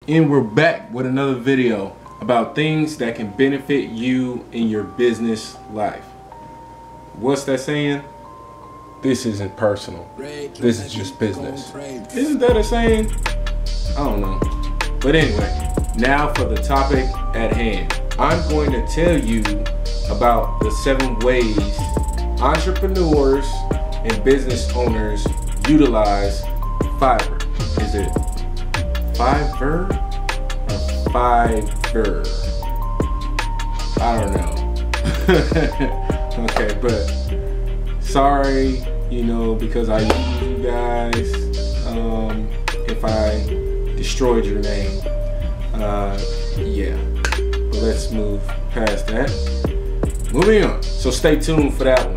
And we're back with another video about things that can benefit you in your business life. What's that saying? This isn't personal. This is just business. Isn't that a saying? I don't know. But anyway, now for the topic at hand. I'm going to tell you about the 7 ways entrepreneurs and business owners utilize Fiverr. Is it Fiverr or Fiverr? I don't know. Okay, but sorry, because I use you guys if I destroyed your name. Yeah, but let's move past that. Moving on. So stay tuned for that one.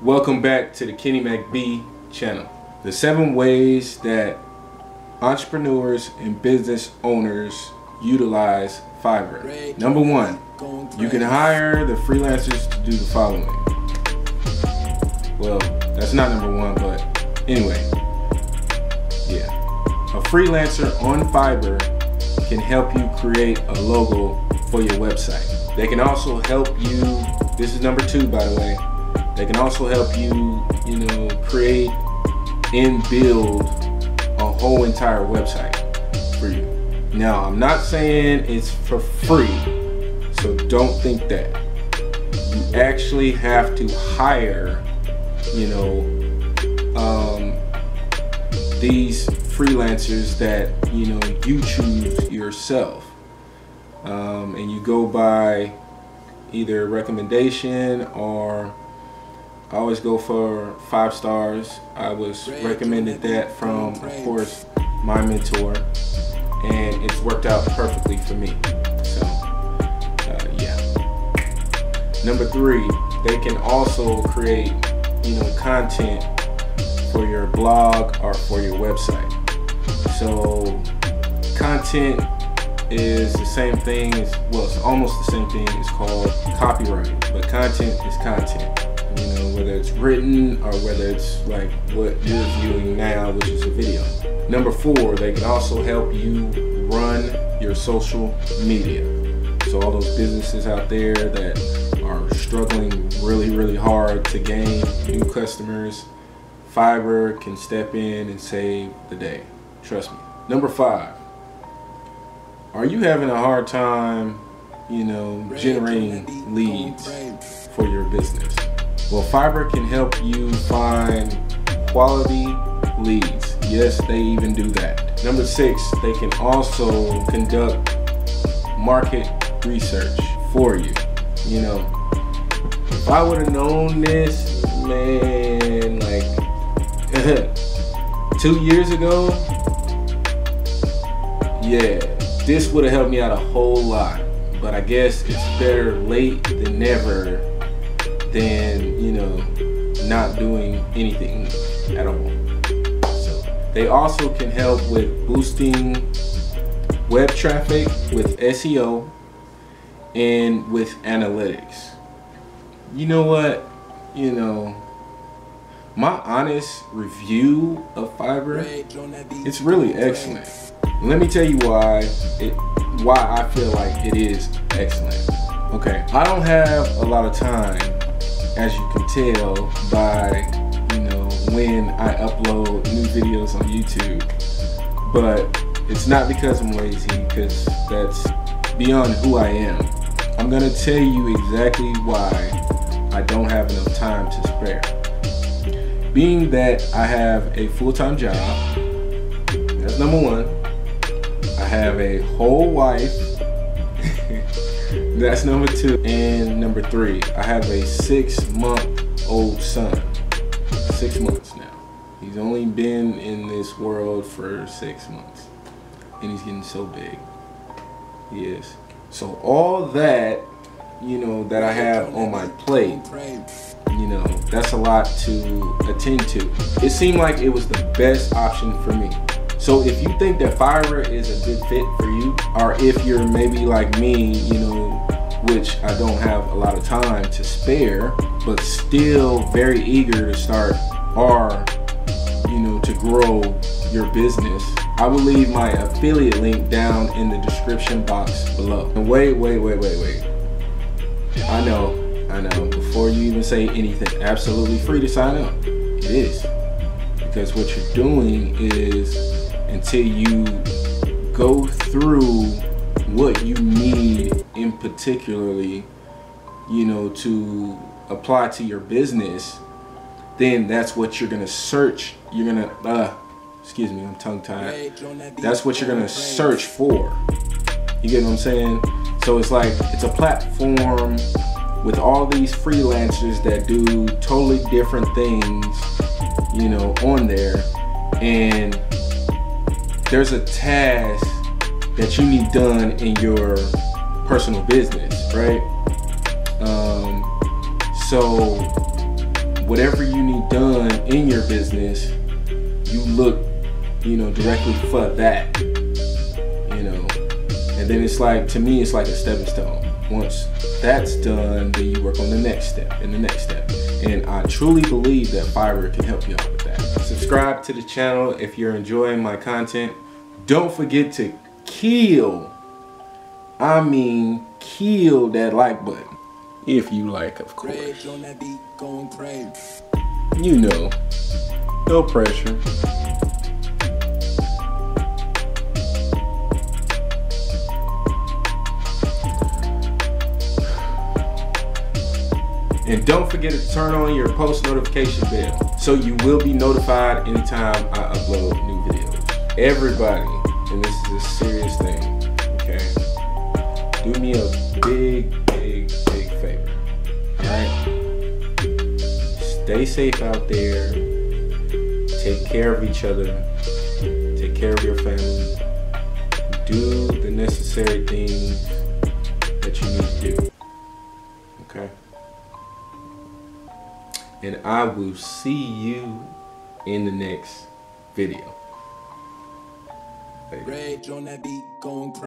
Welcome back to the Kenny McB channel. The 7 ways that entrepreneurs and business owners utilize Fiverr. Number 1, you can hire the freelancers to do the following. Well, that's not number 1, but anyway. Yeah. A freelancer on Fiverr can help you create a logo for your website. They can also help you, this is number 2 by the way, they can also help you, create and build a whole entire website for you. Now, I'm not saying it's for free, so don't think that. You actually have to hire, these freelancers that, you choose yourself. And you go by either recommendation or I always go for 5 stars. I was recommended that from, of course, my mentor, and it's worked out perfectly for me. So, yeah. Number 3, they can also create, content for your blog or for your website. So, content is the same thing as, well, it's almost the same thing. It's called copywriting, but content is content. Whether it's written or whether it's like what you're viewing now, which is a video. Number 4, they can also help you run your social media. So all those businesses out there that are struggling really hard to gain new customers, Fiverr can step in and save the day. Trust me. Number 5, are you having a hard time, generating leads for your business? Well, Fiverr can help you find quality leads. Yes, they even do that. Number 6, they can also conduct market research for you. If I would have known this, man, like 2 years ago, yeah, this would have helped me out a whole lot. But I guess it's better late than never than, not doing anything at all. So they also can help with boosting web traffic with SEO and with analytics. You know what? My honest review of Fiverr, it's really excellent. Let me tell you why I feel like it is excellent. Okay, I don't have a lot of time, as you can tell by, when I upload new videos on YouTube. But it's not because I'm lazy, because that's beyond who I am. I'm gonna tell you exactly why I don't have enough time to spare. Being that I have a full-time job, number one. I have a whole wife. That's number 2. And number 3, I have a 6-month-old son. 6 months now. He's only been in this world for 6 months. And he's getting so big. He is. So all that, you know, that I have on my plate, you know, that's a lot to attend to. It seemed like it was the best option for me. So if you think that Fiverr is a good fit for you, or if you're maybe like me, you know, which I don't have a lot of time to spare, but still very eager to start, or, you know, to grow your business, I will leave my affiliate link down in the description box below. And wait. I know, before you even say anything, absolutely free to sign up. It is. Because what you're doing is, until you go through what you need in particularly, you know, to apply to your business, then that's what you're gonna search. You're gonna, excuse me, I'm tongue-tied. That's what you're gonna search for. You get what I'm saying? So it's like, it's a platform with all these freelancers that do totally different things, you know, on there. And there's a task that you need done in your personal business, right? So whatever you need done in your business, you look, you know, directly for that, you know. And then it's like, to me, it's like a stepping stone. Once that's done, then you work on the next step and the next step. And I truly believe that Fiverr can help you out with that. Subscribe to the channel if you're enjoying my content. Don't forget to kill that like button. If you like, of course. You know, no pressure. And don't forget to turn on your post notification bell so you will be notified anytime I upload new videos. Everybody, and this is a serious thing, okay? Do me a big favor, alright? Stay safe out there. Take care of each other. Take care of your family. Do the necessary things that you need to do, okay? And I will see you in the next video. Later.